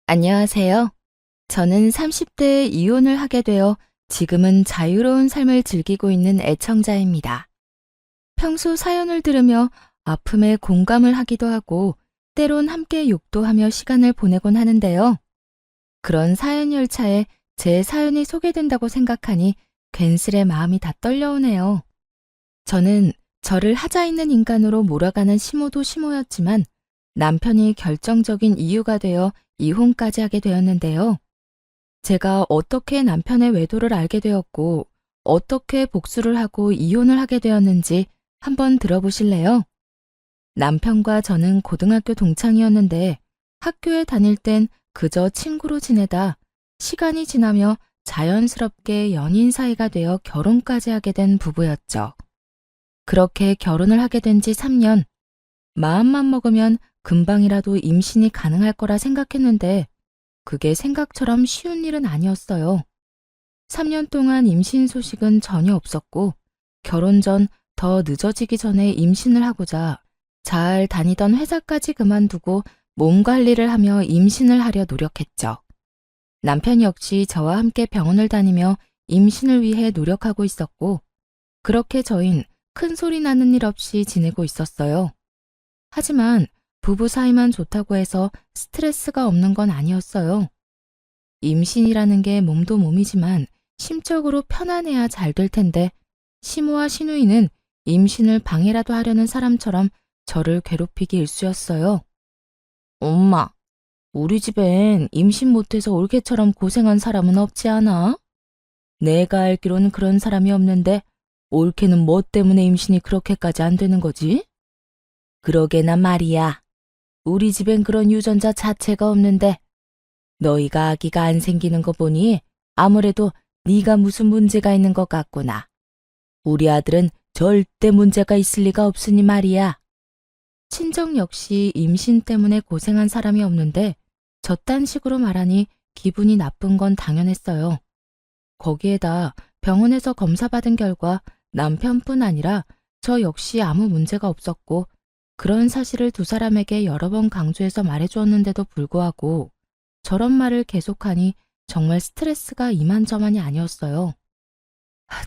안녕하세요. 저는 30대에 이혼을 하게 되어 지금은 자유로운 삶을 즐기고 있는 애청자입니다. 평소 사연을 들으며 아픔에 공감을 하기도 하고 때론 함께 욕도 하며 시간을 보내곤 하는데요. 그런 사연 열차에 제 사연이 소개된다고 생각하니 괜스레 마음이 다 떨려오네요. 저는 저를 하자 있는 인간으로 몰아가는 시모도 시모였지만 남편이 결정적인 이유가 되어 이혼까지 하게 되었는데요. 제가 어떻게 남편의 외도를 알게 되었고, 어떻게 복수를 하고 이혼을 하게 되었는지 한번 들어보실래요? 남편과 저는 고등학교 동창이었는데 학교에 다닐 땐 그저 친구로 지내다 시간이 지나며 자연스럽게 연인 사이가 되어 결혼까지 하게 된 부부였죠. 그렇게 결혼을 하게 된 지 3년, 마음만 먹으면 금방이라도 임신이 가능할 거라 생각했는데 그게 생각처럼 쉬운 일은 아니었어요. 3년 동안 임신 소식은 전혀 없었고 결혼 전 더 늦어지기 전에 임신을 하고자 잘 다니던 회사까지 그만두고 몸 관리를 하며 임신을 하려 노력했죠. 남편 역시 저와 함께 병원을 다니며 임신을 위해 노력하고 있었고 그렇게 저흰 큰 소리 나는 일 없이 지내고 있었어요. 하지만 부부 사이만 좋다고 해서 스트레스가 없는 건 아니었어요. 임신이라는 게 몸도 몸이지만 심적으로 편안해야 잘 될 텐데 시모와 시누이는 임신을 방해라도 하려는 사람처럼 저를 괴롭히기 일쑤였어요. 엄마, 우리 집엔 임신 못해서 올케처럼 고생한 사람은 없지 않아? 내가 알기로는 그런 사람이 없는데 올케는 뭐 때문에 임신이 그렇게까지 안 되는 거지? 그러게나 말이야. 우리 집엔 그런 유전자 자체가 없는데 너희가 아기가 안 생기는 거 보니 아무래도 네가 무슨 문제가 있는 것 같구나. 우리 아들은 절대 문제가 있을 리가 없으니 말이야. 친정 역시 임신 때문에 고생한 사람이 없는데 저딴 식으로 말하니 기분이 나쁜 건 당연했어요. 거기에다 병원에서 검사받은 결과 남편뿐 아니라 저 역시 아무 문제가 없었고 그런 사실을 두 사람에게 여러 번 강조해서 말해주었는데도 불구하고 저런 말을 계속하니 정말 스트레스가 이만저만이 아니었어요.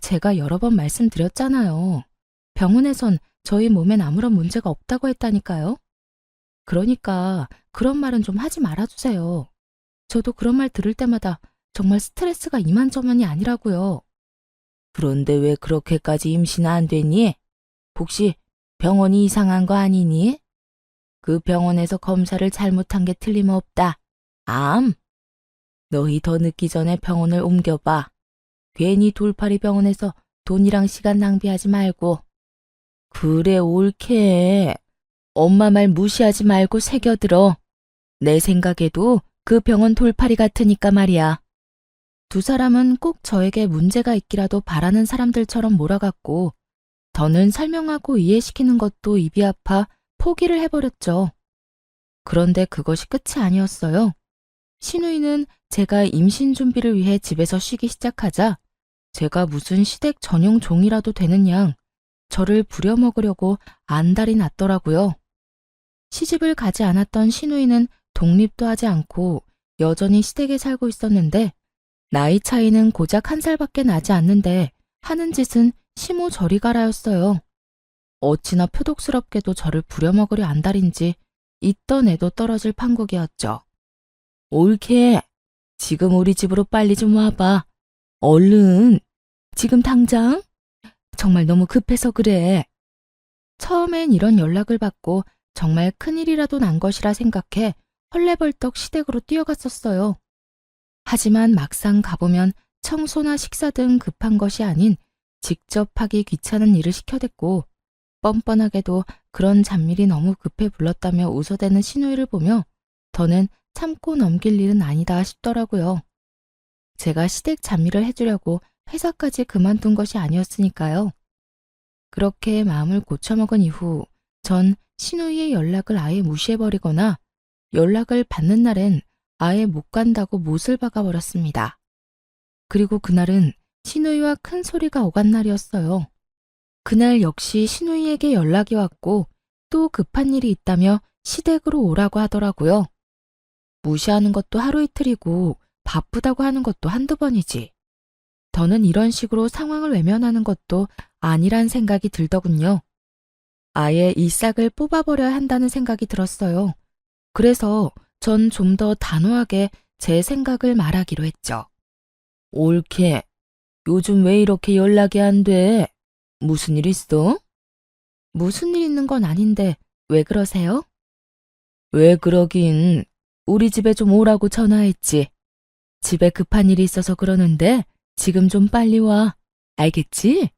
제가 여러 번 말씀드렸잖아요. 병원에선 저희 몸엔 아무런 문제가 없다고 했다니까요. 그러니까 그런 말은 좀 하지 말아주세요. 저도 그런 말 들을 때마다 정말 스트레스가 이만저만이 아니라고요. 그런데 왜 그렇게까지 임신 안 되니? 혹시 병원이 이상한 거 아니니? 그 병원에서 검사를 잘못한 게 틀림없다. 암? 너희 더 늦기 전에 병원을 옮겨봐. 괜히 돌팔이 병원에서 돈이랑 시간 낭비하지 말고. 그래, 옳게. 엄마 말 무시하지 말고 새겨들어. 내 생각에도 그 병원 돌팔이 같으니까 말이야. 두 사람은 꼭 저에게 문제가 있기라도 바라는 사람들처럼 몰아갔고 더는 설명하고 이해시키는 것도 입이 아파 포기를 해버렸죠. 그런데 그것이 끝이 아니었어요. 시누이는 제가 임신 준비를 위해 집에서 쉬기 시작하자 제가 무슨 시댁 전용 종이라도 되는 양 저를 부려먹으려고 안달이 났더라고요. 시집을 가지 않았던 시누이는 독립도 하지 않고 여전히 시댁에 살고 있었는데 나이 차이는 고작 1살밖에 나지 않는데 하는 짓은 시모 저리 가라였어요. 어찌나 표독스럽게도 저를 부려먹으려 안달인지 있던 애도 떨어질 판국이었죠. 옳게. 지금 우리 집으로 빨리 좀 와봐. 얼른. 지금 당장? 정말 너무 급해서 그래. 처음엔 이런 연락을 받고 정말 큰일이라도 난 것이라 생각해 헐레벌떡 시댁으로 뛰어갔었어요. 하지만 막상 가보면 청소나 식사 등 급한 것이 아닌 직접 하기 귀찮은 일을 시켜댔고 뻔뻔하게도 그런 잡일이 너무 급해 불렀다며 웃어대는 시누이를 보며 더는 참고 넘길 일은 아니다 싶더라고요. 제가 시댁 잡일을 해주려고 회사까지 그만둔 것이 아니었으니까요. 그렇게 마음을 고쳐먹은 이후 전 시누이의 연락을 아예 무시해버리거나 연락을 받는 날엔 아예 못 간다고 못을 박아버렸습니다. 그리고 그날은 시누이와 큰 소리가 오간 날이었어요. 그날 역시 시누이에게 연락이 왔고 또 급한 일이 있다며 시댁으로 오라고 하더라고요. 무시하는 것도 하루 이틀이고 바쁘다고 하는 것도 한두 번이지. 더는 이런 식으로 상황을 외면하는 것도 아니란 생각이 들더군요. 아예 이 싹을 뽑아버려야 한다는 생각이 들었어요. 그래서 전 좀 더 단호하게 제 생각을 말하기로 했죠. 옳게. 요즘 왜 이렇게 연락이 안 돼? 무슨 일 있어? 무슨 일 있는 건 아닌데 왜 그러세요? 왜 그러긴. 우리 집에 좀 오라고 전화했지. 집에 급한 일이 있어서 그러는데 지금 좀 빨리 와. 알겠지?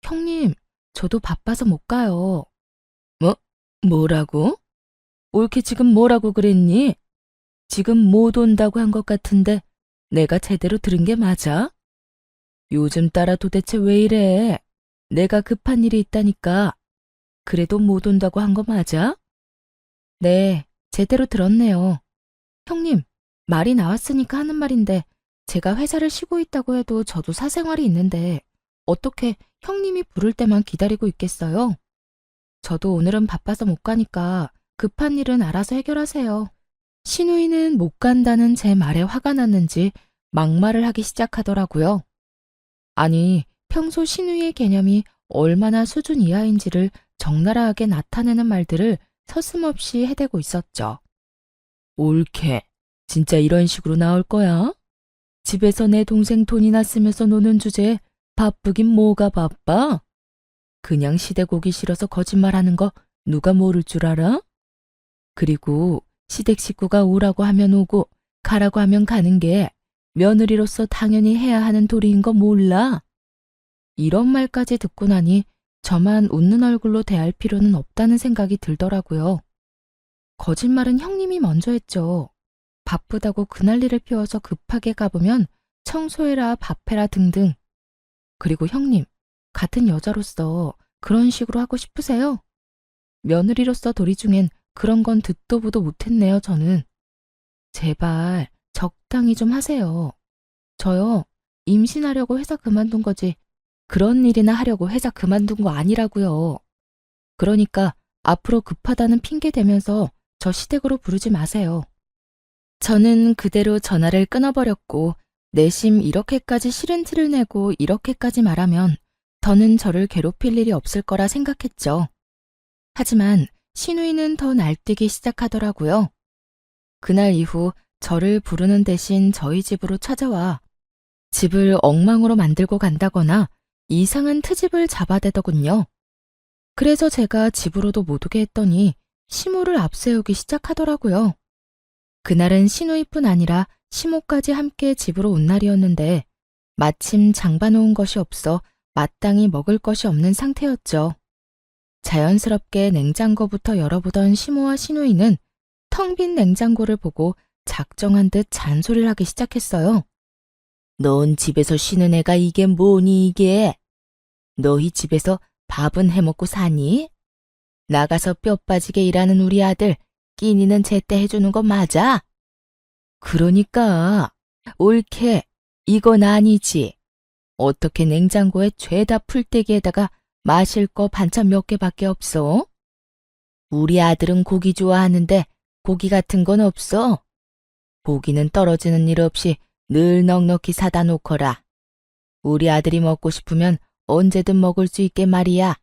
형님, 저도 바빠서 못 가요. 뭐? 뭐라고? 옳게 지금 뭐라고 그랬니? 지금 못 온다고 한 것 같은데 내가 제대로 들은 게 맞아? 요즘 따라 도대체 왜 이래? 내가 급한 일이 있다니까. 그래도 못 온다고 한 거 맞아? 네, 제대로 들었네요. 형님, 말이 나왔으니까 하는 말인데 제가 회사를 쉬고 있다고 해도 저도 사생활이 있는데 어떻게 형님이 부를 때만 기다리고 있겠어요? 저도 오늘은 바빠서 못 가니까 급한 일은 알아서 해결하세요. 신우이는 못 간다는 제 말에 화가 났는지 막말을 하기 시작하더라고요. 아니, 평소 신우이의 개념이 얼마나 수준 이하인지를 적나라하게 나타내는 말들을 서슴없이 해대고 있었죠. 옳게. 진짜 이런 식으로 나올 거야? 집에서 내 동생 돈이나 쓰면서 노는 주제에 바쁘긴 뭐가 바빠? 그냥 시댁 오기 싫어서 거짓말하는 거 누가 모를 줄 알아? 그리고 시댁 식구가 오라고 하면 오고 가라고 하면 가는 게 며느리로서 당연히 해야 하는 도리인 거 몰라? 이런 말까지 듣고 나니 저만 웃는 얼굴로 대할 필요는 없다는 생각이 들더라고요. 거짓말은 형님이 먼저 했죠. 바쁘다고 그날리를 피워서 급하게 가보면 청소해라, 밥해라 등등. 그리고 형님, 같은 여자로서 그런 식으로 하고 싶으세요? 며느리로서 도리 중엔 그런 건 듣도 보도 못했네요, 저는. 제발 적당히 좀 하세요. 저요, 임신하려고 회사 그만둔 거지 그런 일이나 하려고 회사 그만둔 거 아니라고요. 그러니까 앞으로 급하다는 핑계 대면서 저 시댁으로 부르지 마세요. 저는 그대로 전화를 끊어버렸고 내심 이렇게까지 싫은 티를 내고 이렇게까지 말하면 더는 저를 괴롭힐 일이 없을 거라 생각했죠. 하지만 신우이는 더 날뛰기 시작하더라고요. 그날 이후 저를 부르는 대신 저희 집으로 찾아와 집을 엉망으로 만들고 간다거나 이상한 트집을 잡아대더군요. 그래서 제가 집으로도 못 오게 했더니 시모를 앞세우기 시작하더라고요. 그날은 시누이뿐 아니라 시모까지 함께 집으로 온 날이었는데 마침 장봐놓은 것이 없어 마땅히 먹을 것이 없는 상태였죠. 자연스럽게 냉장고부터 열어보던 시모와 시누이는 텅 빈 냉장고를 보고 작정한 듯 잔소리를 하기 시작했어요. 넌 집에서 쉬는 애가 이게 뭐니 이게? 너희 집에서 밥은 해먹고 사니? 나가서 뼈 빠지게 일하는 우리 아들 끼니는 제때 해주는 거 맞아? 그러니까 옳게 이건 아니지. 어떻게 냉장고에 죄다 풀떼기에다가 마실 거 반찬 몇 개밖에 없어? 우리 아들은 고기 좋아하는데 고기 같은 건 없어? 고기는 떨어지는 일 없이 늘 넉넉히 사다 놓거라. 우리 아들이 먹고 싶으면 언제든 먹을 수 있게 말이야.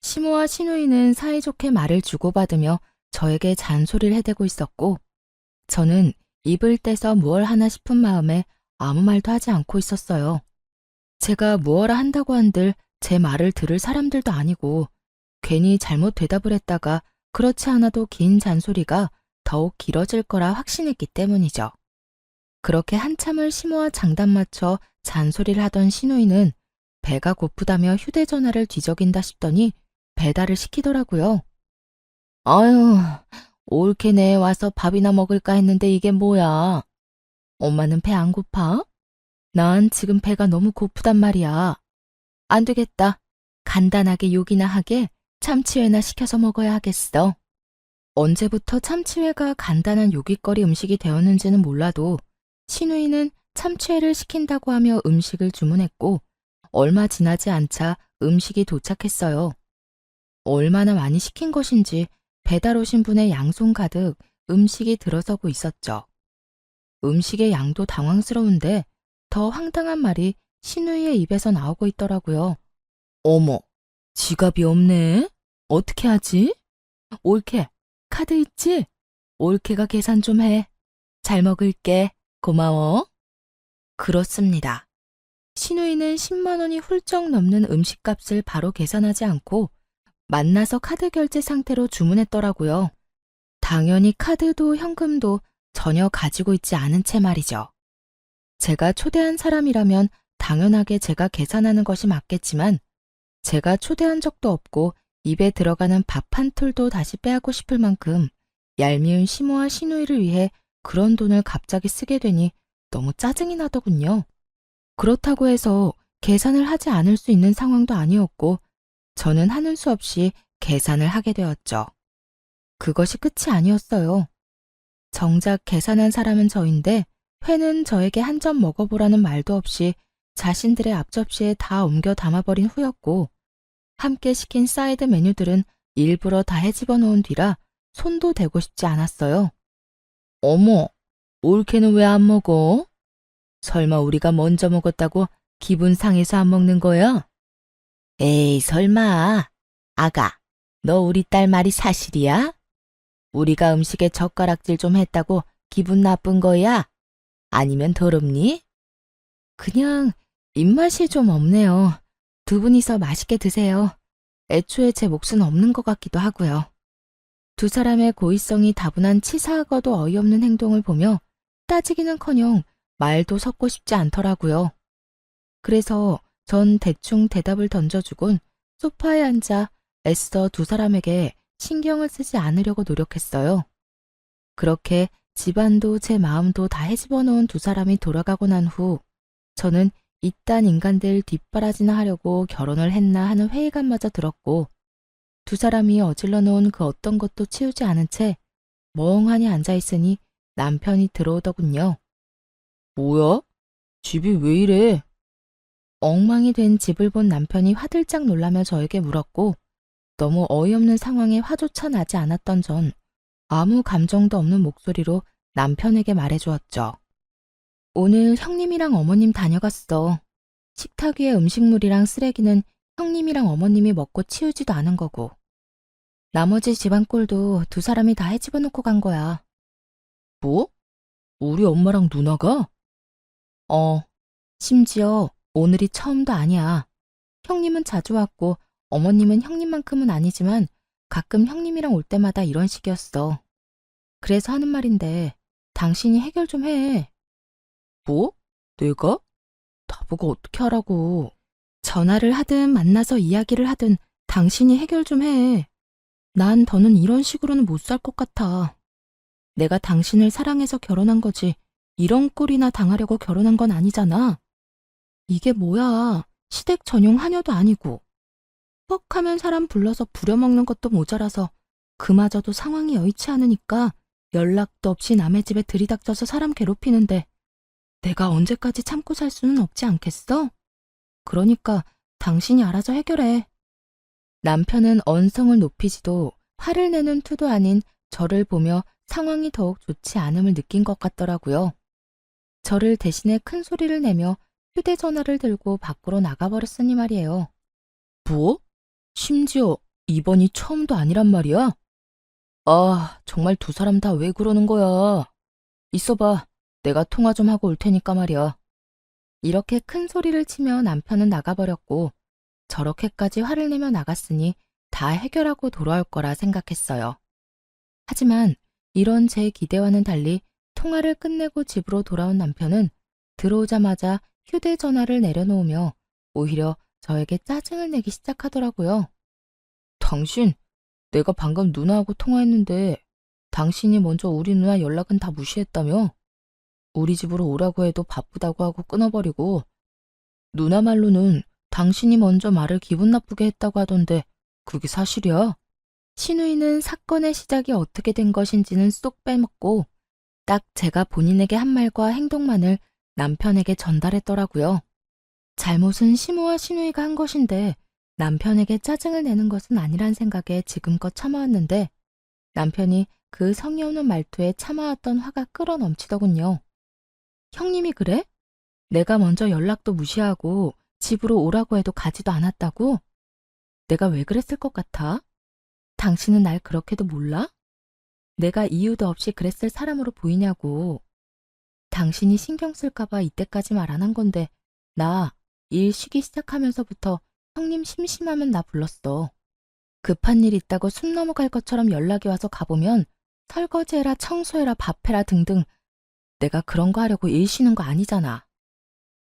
시모와 시누이는 사이좋게 말을 주고받으며 저에게 잔소리를 해대고 있었고 저는 입을 떼서 무얼 하나 싶은 마음에 아무 말도 하지 않고 있었어요. 제가 무엇라 한다고 한들 제 말을 들을 사람들도 아니고 괜히 잘못 대답을 했다가 그렇지 않아도 긴 잔소리가 더욱 길어질 거라 확신했기 때문이죠. 그렇게 한참을 시모와 장단 맞춰 잔소리를 하던 시누이는 배가 고프다며 휴대전화를 뒤적인다 싶더니 배달을 시키더라고요. 아유, 옳게 내에 와서 밥이나 먹을까 했는데 이게 뭐야? 엄마는 배 안 고파? 난 지금 배가 너무 고프단 말이야. 안 되겠다. 간단하게 요기나 하게 참치회나 시켜서 먹어야 하겠어. 언제부터 참치회가 간단한 요깃거리 음식이 되었는지는 몰라도 신우이는 참치회를 시킨다고 하며 음식을 주문했고 얼마 지나지 않자 음식이 도착했어요. 얼마나 많이 시킨 것인지 배달 오신 분의 양손 가득 음식이 들어서고 있었죠. 음식의 양도 당황스러운데 더 황당한 말이 신우이의 입에서 나오고 있더라고요. 어머, 지갑이 없네? 어떻게 하지? 올케, 카드 있지? 올케가 계산 좀 해. 잘 먹을게. 고마워. 그렇습니다. 신우이는 10만 원이 훌쩍 넘는 음식값을 바로 계산하지 않고 만나서 카드 결제 상태로 주문했더라고요. 당연히 카드도 현금도 전혀 가지고 있지 않은 채 말이죠. 제가 초대한 사람이라면 당연하게 제가 계산하는 것이 맞겠지만 제가 초대한 적도 없고 입에 들어가는 밥 한 톨도 다시 빼앗고 싶을 만큼 얄미운 시모와 시누이를 위해 그런 돈을 갑자기 쓰게 되니 너무 짜증이 나더군요. 그렇다고 해서 계산을 하지 않을 수 있는 상황도 아니었고 저는 하는 수 없이 계산을 하게 되었죠. 그것이 끝이 아니었어요. 정작 계산한 사람은 저인데 회는 저에게 한 점 먹어보라는 말도 없이 자신들의 앞접시에 다 옮겨 담아버린 후였고 함께 시킨 사이드 메뉴들은 일부러 다 헤집어 놓은 뒤라 손도 대고 싶지 않았어요. 어머, 올케는 왜 안 먹어? 설마 우리가 먼저 먹었다고 기분 상해서 안 먹는 거야? 에이, 설마. 아가, 너 우리 딸 말이 사실이야? 우리가 음식에 젓가락질 좀 했다고 기분 나쁜 거야? 아니면 더럽니? 그냥 입맛이 좀 없네요. 두 분이서 맛있게 드세요. 애초에 제 몫은 없는 것 같기도 하고요. 두 사람의 고의성이 다분한 치사하고도 어이없는 행동을 보며 따지기는커녕 말도 섞고 싶지 않더라고요. 그래서 전 대충 대답을 던져주곤 소파에 앉아 애써 두 사람에게 신경을 쓰지 않으려고 노력했어요. 그렇게 집안도 제 마음도 다 헤집어 놓은 두 사람이 돌아가고 난 후 저는 이딴 인간들 뒷바라지나 하려고 결혼을 했나 하는 회의감마저 들었고 두 사람이 어질러 놓은 그 어떤 것도 치우지 않은 채 멍하니 앉아있으니 남편이 들어오더군요. 뭐야? 집이 왜 이래? 엉망이 된 집을 본 남편이 화들짝 놀라며 저에게 물었고 너무 어이없는 상황에 화조차 나지 않았던 전 아무 감정도 없는 목소리로 남편에게 말해주었죠. 오늘 형님이랑 어머님 다녀갔어. 식탁 위에 음식물이랑 쓰레기는 형님이랑 어머님이 먹고 치우지도 않은 거고. 나머지 집안 꼴도 두 사람이 다 헤집어 놓고 간 거야. 뭐? 우리 엄마랑 누나가? 심지어 오늘이 처음도 아니야. 형님은 자주 왔고 어머님은 형님만큼은 아니지만 가끔 형님이랑 올 때마다 이런 식이었어. 그래서 하는 말인데 당신이 해결 좀 해. 뭐? 내가? 나보고 어떻게 하라고. 전화를 하든 만나서 이야기를 하든 당신이 해결 좀 해. 난 더는 이런 식으로는 못 살 것 같아. 내가 당신을 사랑해서 결혼한 거지 이런 꼴이나 당하려고 결혼한 건 아니잖아. 이게 뭐야. 시댁 전용 하녀도 아니고. 뻑하면 사람 불러서 부려먹는 것도 모자라서 그마저도 상황이 여의치 않으니까 연락도 없이 남의 집에 들이닥쳐서 사람 괴롭히는데 내가 언제까지 참고 살 수는 없지 않겠어? 그러니까 당신이 알아서 해결해. 남편은 언성을 높이지도 화를 내는 투도 아닌 저를 보며 상황이 더욱 좋지 않음을 느낀 것 같더라고요. 저를 대신에 큰 소리를 내며 휴대전화를 들고 밖으로 나가버렸으니 말이에요. 뭐? 심지어 이번이 처음도 아니란 말이야? 아, 정말 두 사람 다 왜 그러는 거야? 있어봐. 내가 통화 좀 하고 올 테니까 말이야. 이렇게 큰 소리를 치며 남편은 나가버렸고 저렇게까지 화를 내며 나갔으니 다 해결하고 돌아올 거라 생각했어요. 하지만 이런 제 기대와는 달리 통화를 끝내고 집으로 돌아온 남편은 들어오자마자 휴대전화를 내려놓으며 오히려 저에게 짜증을 내기 시작하더라고요. 당신, 내가 방금 누나하고 통화했는데 당신이 먼저 우리 누나 연락은 다 무시했다며? 우리 집으로 오라고 해도 바쁘다고 하고 끊어버리고 누나 말로는 당신이 먼저 말을 기분 나쁘게 했다고 하던데 그게 사실이야? 신우이는 사건의 시작이 어떻게 된 것인지는 쏙 빼먹고 딱 제가 본인에게 한 말과 행동만을 남편에게 전달했더라고요. 잘못은 시모와 신우이가 한 것인데 남편에게 짜증을 내는 것은 아니란 생각에 지금껏 참아왔는데 남편이 그 성의 없는 말투에 참아왔던 화가 끌어넘치더군요. 형님이 그래? 내가 먼저 연락도 무시하고 집으로 오라고 해도 가지도 않았다고? 내가 왜 그랬을 것 같아? 당신은 날 그렇게도 몰라? 내가 이유도 없이 그랬을 사람으로 보이냐고. 당신이 신경 쓸까봐 이때까지 말 안 한 건데 나 일 쉬기 시작하면서부터 형님 심심하면 나 불렀어. 급한 일 있다고 숨 넘어갈 것처럼 연락이 와서 가보면 설거지해라 청소해라 밥해라 등등 내가 그런 거 하려고 일 쉬는 거 아니잖아.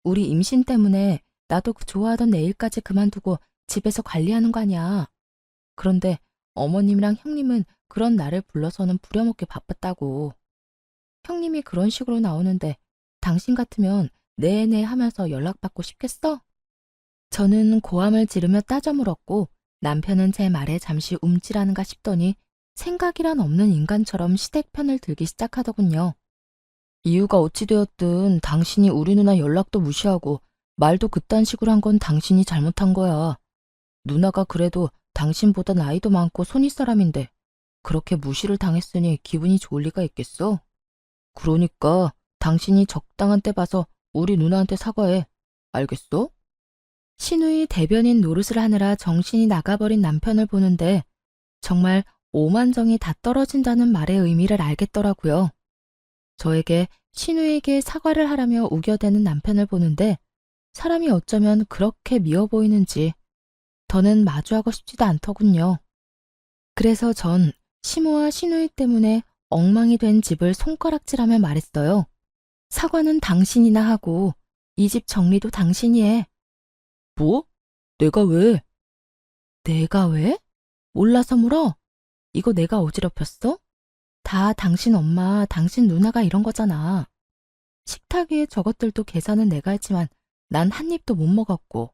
우리 임신 때문에 나도 그 좋아하던 내 일까지 그만두고 집에서 관리하는 거 아니야. 그런데 어머님이랑 형님은 그런 나를 불러서는 부려먹기 바빴다고. 형님이 그런 식으로 나오는데 당신 같으면 네네 하면서 연락받고 싶겠어? 저는 고함을 지르며 따져 물었고 남편은 제 말에 잠시 움찔하는가 싶더니 생각이란 없는 인간처럼 시댁 편을 들기 시작하더군요. 이유가 어찌 되었든 당신이 우리 누나 연락도 무시하고 말도 그딴 식으로 한 건 당신이 잘못한 거야. 누나가 그래도 당신보다 나이도 많고 손윗 사람인데 그렇게 무시를 당했으니 기분이 좋을 리가 있겠어? 그러니까 당신이 적당한 때 봐서 우리 누나한테 사과해. 알겠어? 신우이 대변인 노릇을 하느라 정신이 나가버린 남편을 보는데 정말 오만정이 다 떨어진다는 말의 의미를 알겠더라고요. 저에게 신우에게 사과를 하라며 우겨대는 남편을 보는데 사람이 어쩌면 그렇게 미워 보이는지 더는 마주하고 싶지도 않더군요. 그래서 전 시모와 신우이 때문에 엉망이 된 집을 손가락질하며 말했어요. 사과는 당신이나 하고 이 집 정리도 당신이 해. 뭐? 내가 왜? 내가 왜? 몰라서 물어? 이거 내가 어지럽혔어? 다 당신 엄마, 당신 누나가 이런 거잖아. 식탁 위에 저것들도 계산은 내가 했지만 난 한 입도 못 먹었고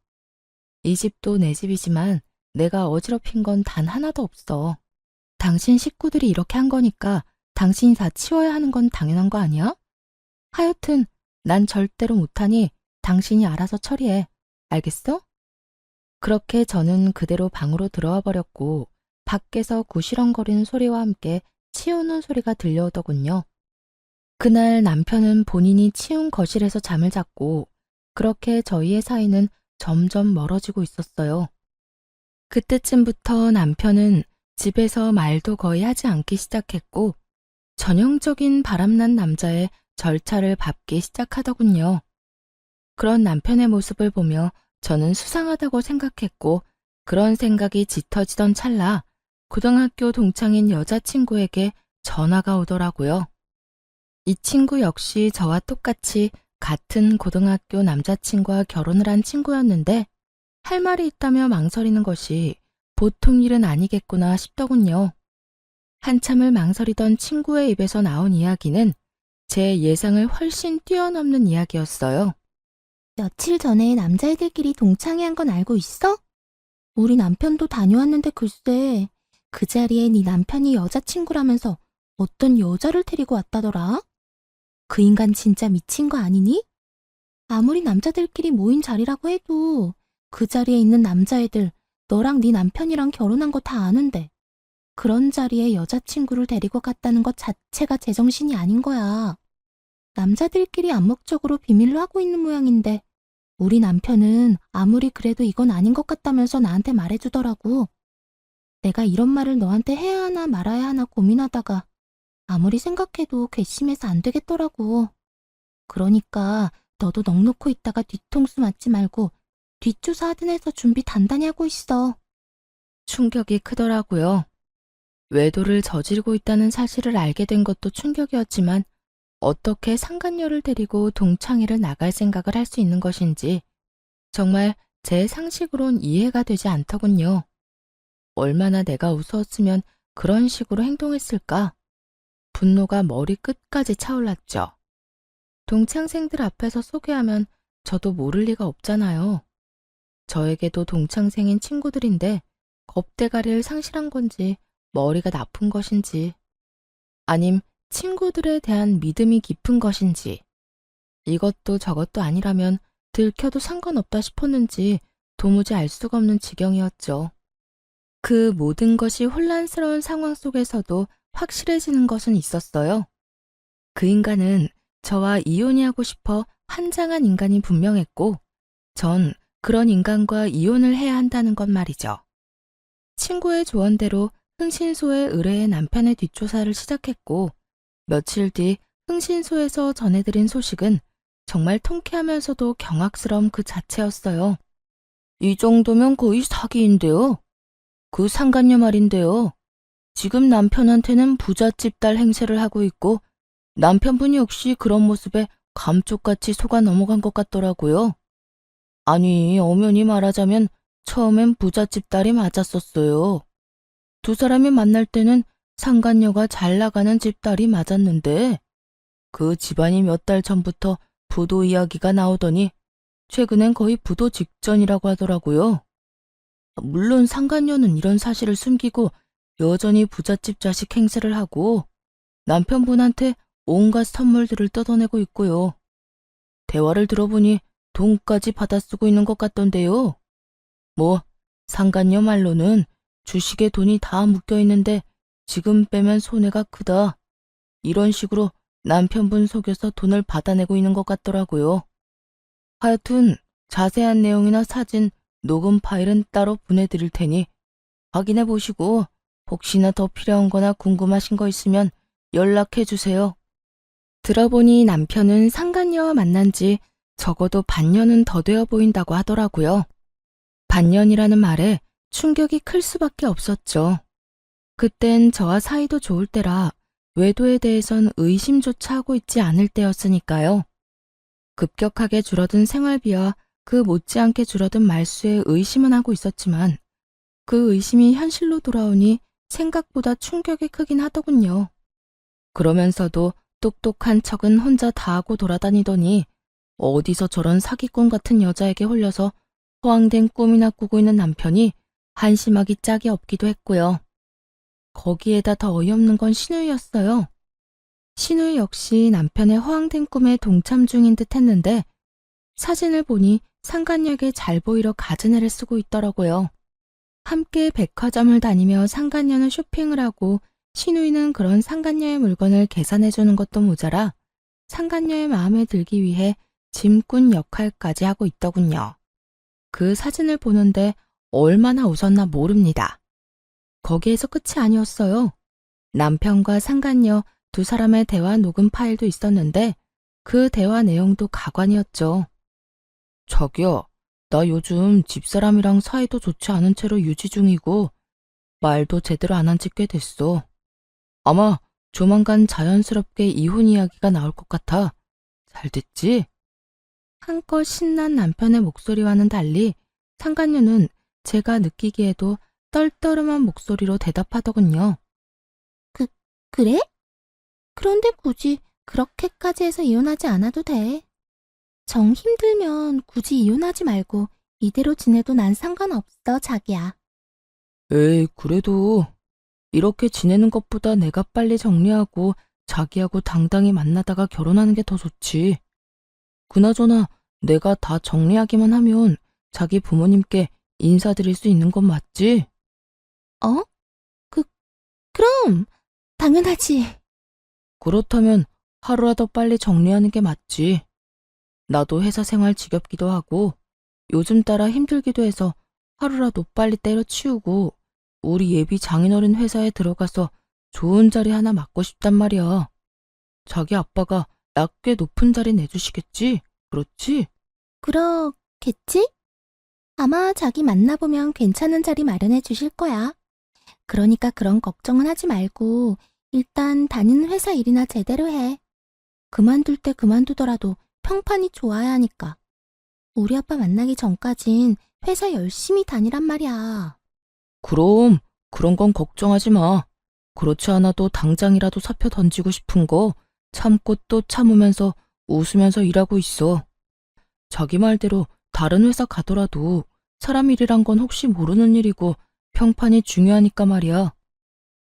이 집도 내 집이지만 내가 어지럽힌 건 단 하나도 없어. 당신 식구들이 이렇게 한 거니까 당신이 다 치워야 하는 건 당연한 거 아니야? 하여튼 난 절대로 못하니 당신이 알아서 처리해. 알겠어? 그렇게 저는 그대로 방으로 들어와 버렸고 밖에서 구시렁거리는 소리와 함께 치우는 소리가 들려오더군요. 그날 남편은 본인이 치운 거실에서 잠을 잤고 그렇게 저희의 사이는 점점 멀어지고 있었어요. 그때쯤부터 남편은 집에서 말도 거의 하지 않기 시작했고 전형적인 바람난 남자의 절차를 밟기 시작하더군요. 그런 남편의 모습을 보며 저는 수상하다고 생각했고 그런 생각이 짙어지던 찰나 고등학교 동창인 여자친구에게 전화가 오더라고요. 이 친구 역시 저와 똑같이 같은 고등학교 남자친구와 결혼을 한 친구였는데 할 말이 있다며 망설이는 것이 보통 일은 아니겠구나 싶더군요. 한참을 망설이던 친구의 입에서 나온 이야기는 제 예상을 훨씬 뛰어넘는 이야기였어요. 며칠 전에 남자애들끼리 동창회한 건 알고 있어? 우리 남편도 다녀왔는데 글쎄, 그 자리에 네 남편이 여자친구라면서 어떤 여자를 데리고 왔다더라? 그 인간 진짜 미친 거 아니니? 아무리 남자들끼리 모인 자리라고 해도 그 자리에 있는 남자애들 너랑 네 남편이랑 결혼한 거 다 아는데 그런 자리에 여자친구를 데리고 갔다는 것 자체가 제정신이 아닌 거야. 남자들끼리 암묵적으로 비밀로 하고 있는 모양인데 우리 남편은 아무리 그래도 이건 아닌 것 같다면서 나한테 말해주더라고. 내가 이런 말을 너한테 해야 하나 말아야 하나 고민하다가 아무리 생각해도 괘씸해서 안 되겠더라고. 그러니까 너도 넋놓고 있다가 뒤통수 맞지 말고 뒷조사하든 해서 준비 단단히 하고 있어. 충격이 크더라고요. 외도를 저지르고 있다는 사실을 알게 된 것도 충격이었지만 어떻게 상간녀를 데리고 동창회를 나갈 생각을 할 수 있는 것인지 정말 제 상식으론 이해가 되지 않더군요. 얼마나 내가 우스웠으면 그런 식으로 행동했을까? 분노가 머리 끝까지 차올랐죠. 동창생들 앞에서 소개하면 저도 모를 리가 없잖아요. 저에게도 동창생인 친구들인데 겁대가리를 상실한 건지 머리가 나쁜 것인지 아님 친구들에 대한 믿음이 깊은 것인지 이것도 저것도 아니라면 들켜도 상관없다 싶었는지 도무지 알 수가 없는 지경이었죠. 그 모든 것이 혼란스러운 상황 속에서도 확실해지는 것은 있었어요. 그 인간은 저와 이혼이 하고 싶어 환장한 인간이 분명했고, 전 그런 인간과 이혼을 해야 한다는 것 말이죠. 친구의 조언대로 흥신소에 의뢰해 남편의 뒷조사를 시작했고, 며칠 뒤 흥신소에서 전해드린 소식은 정말 통쾌하면서도 경악스러움 그 자체였어요. 이 정도면 거의 사기인데요. 그 상간녀 말인데요. 지금 남편한테는 부잣집 딸 행세를 하고 있고 남편분이 역시 그런 모습에 감쪽같이 속아 넘어간 것 같더라고요. 아니, 엄연히 말하자면 처음엔 부잣집 딸이 맞았었어요. 두 사람이 만날 때는 상간녀가 잘 나가는 집딸이 맞았는데 그 집안이 몇 달 전부터 부도 이야기가 나오더니 최근엔 거의 부도 직전이라고 하더라고요. 물론 상간녀는 이런 사실을 숨기고 여전히 부잣집 자식 행세를 하고 남편분한테 온갖 선물들을 뜯어내고 있고요. 대화를 들어보니 돈까지 받아쓰고 있는 것 같던데요. 뭐 상간녀 말로는 주식에 돈이 다 묶여 있는데 지금 빼면 손해가 크다. 이런 식으로 남편분 속여서 돈을 받아내고 있는 것 같더라고요. 하여튼 자세한 내용이나 사진, 녹음 파일은 따로 보내드릴 테니 확인해 보시고 혹시나 더 필요한 거나 궁금하신 거 있으면 연락해 주세요. 들어보니 남편은 상간녀와 만난 지 적어도 반년은 더 되어 보인다고 하더라고요. 반년이라는 말에 충격이 클 수밖에 없었죠. 그땐 저와 사이도 좋을 때라 외도에 대해선 의심조차 하고 있지 않을 때였으니까요. 급격하게 줄어든 생활비와 그 못지않게 줄어든 말수에 의심은 하고 있었지만 그 의심이 현실로 돌아오니 생각보다 충격이 크긴 하더군요. 그러면서도 똑똑한 척은 혼자 다 하고 돌아다니더니 어디서 저런 사기꾼 같은 여자에게 홀려서 허황된 꿈이나 꾸고 있는 남편이 한심하기 짝이 없기도 했고요. 거기에다 더 어이없는 건 신우이였어요. 신우이 역시 남편의 허황된 꿈에 동참 중인 듯 했는데 사진을 보니 상간녀에게 잘 보이려 갖은 애를 쓰고 있더라고요. 함께 백화점을 다니며 상간녀는 쇼핑을 하고 신우이는 그런 상간녀의 물건을 계산해주는 것도 모자라 상간녀의 마음에 들기 위해 짐꾼 역할까지 하고 있더군요. 그 사진을 보는데 얼마나 웃었나 모릅니다. 거기에서 끝이 아니었어요. 남편과 상간녀 두 사람의 대화 녹음 파일도 있었는데 그 대화 내용도 가관이었죠. 자기야, 나 요즘 집사람이랑 사이도 좋지 않은 채로 유지 중이고 말도 제대로 안 한 지 꽤 됐어. 아마 조만간 자연스럽게 이혼 이야기가 나올 것 같아. 잘 됐지? 한껏 신난 남편의 목소리와는 달리 상간녀는 제가 느끼기에도 떨떠름한 목소리로 대답하더군요. 그래? 그런데 굳이 그렇게까지 해서 이혼하지 않아도 돼. 정 힘들면 굳이 이혼하지 말고 이대로 지내도 난 상관없어, 자기야. 에이, 그래도 이렇게 지내는 것보다 내가 빨리 정리하고 자기하고 당당히 만나다가 결혼하는 게 더 좋지. 그나저나 내가 다 정리하기만 하면 자기 부모님께 인사드릴 수 있는 건 맞지? 어? 그럼 당연하지. 그렇다면 하루라도 빨리 정리하는 게 맞지. 나도 회사 생활 지겹기도 하고 요즘 따라 힘들기도 해서 하루라도 빨리 때려치우고 우리 예비 장인어른 회사에 들어가서 좋은 자리 하나 맡고 싶단 말이야. 자기 아빠가 나 꽤 높은 자리 내주시겠지? 그렇지? 그렇겠지? 아마 자기 만나보면 괜찮은 자리 마련해 주실 거야. 그러니까 그런 걱정은 하지 말고 일단 다니는 회사 일이나 제대로 해. 그만둘 때 그만두더라도 평판이 좋아야 하니까. 우리 아빠 만나기 전까진 회사 열심히 다니란 말이야. 그럼 그런 건 걱정하지 마. 그렇지 않아도 당장이라도 사표 던지고 싶은 거 참고 또 참으면서 웃으면서 일하고 있어. 자기 말대로 다른 회사 가더라도 사람 일이란 건 혹시 모르는 일이고 평판이 중요하니까 말이야.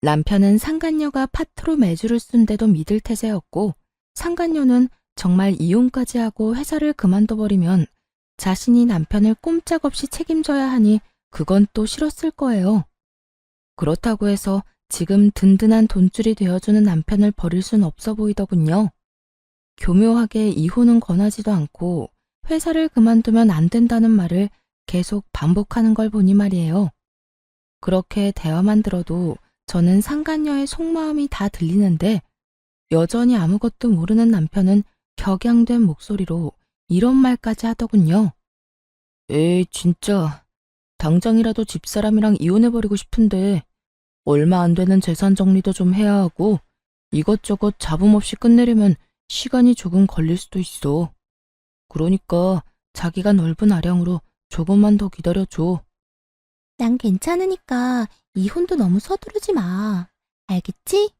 남편은 상간녀가 파트로 매주를 쓴데도 믿을 태세였고 상간녀는 정말 이혼까지 하고 회사를 그만둬버리면 자신이 남편을 꼼짝없이 책임져야 하니 그건 또 싫었을 거예요. 그렇다고 해서 지금 든든한 돈줄이 되어주는 남편을 버릴 순 없어 보이더군요. 교묘하게 이혼은 권하지도 않고 회사를 그만두면 안 된다는 말을 계속 반복하는 걸 보니 말이에요. 그렇게 대화만 들어도 저는 상간녀의 속마음이 다 들리는데 여전히 아무것도 모르는 남편은 격양된 목소리로 이런 말까지 하더군요. 에이, 진짜. 당장이라도 집사람이랑 이혼해버리고 싶은데 얼마 안 되는 재산 정리도 좀 해야 하고 이것저것 잡음 없이 끝내려면 시간이 조금 걸릴 수도 있어. 그러니까 자기가 넓은 아량으로 조금만 더 기다려줘. 난 괜찮으니까 이혼도 너무 서두르지 마. 알겠지?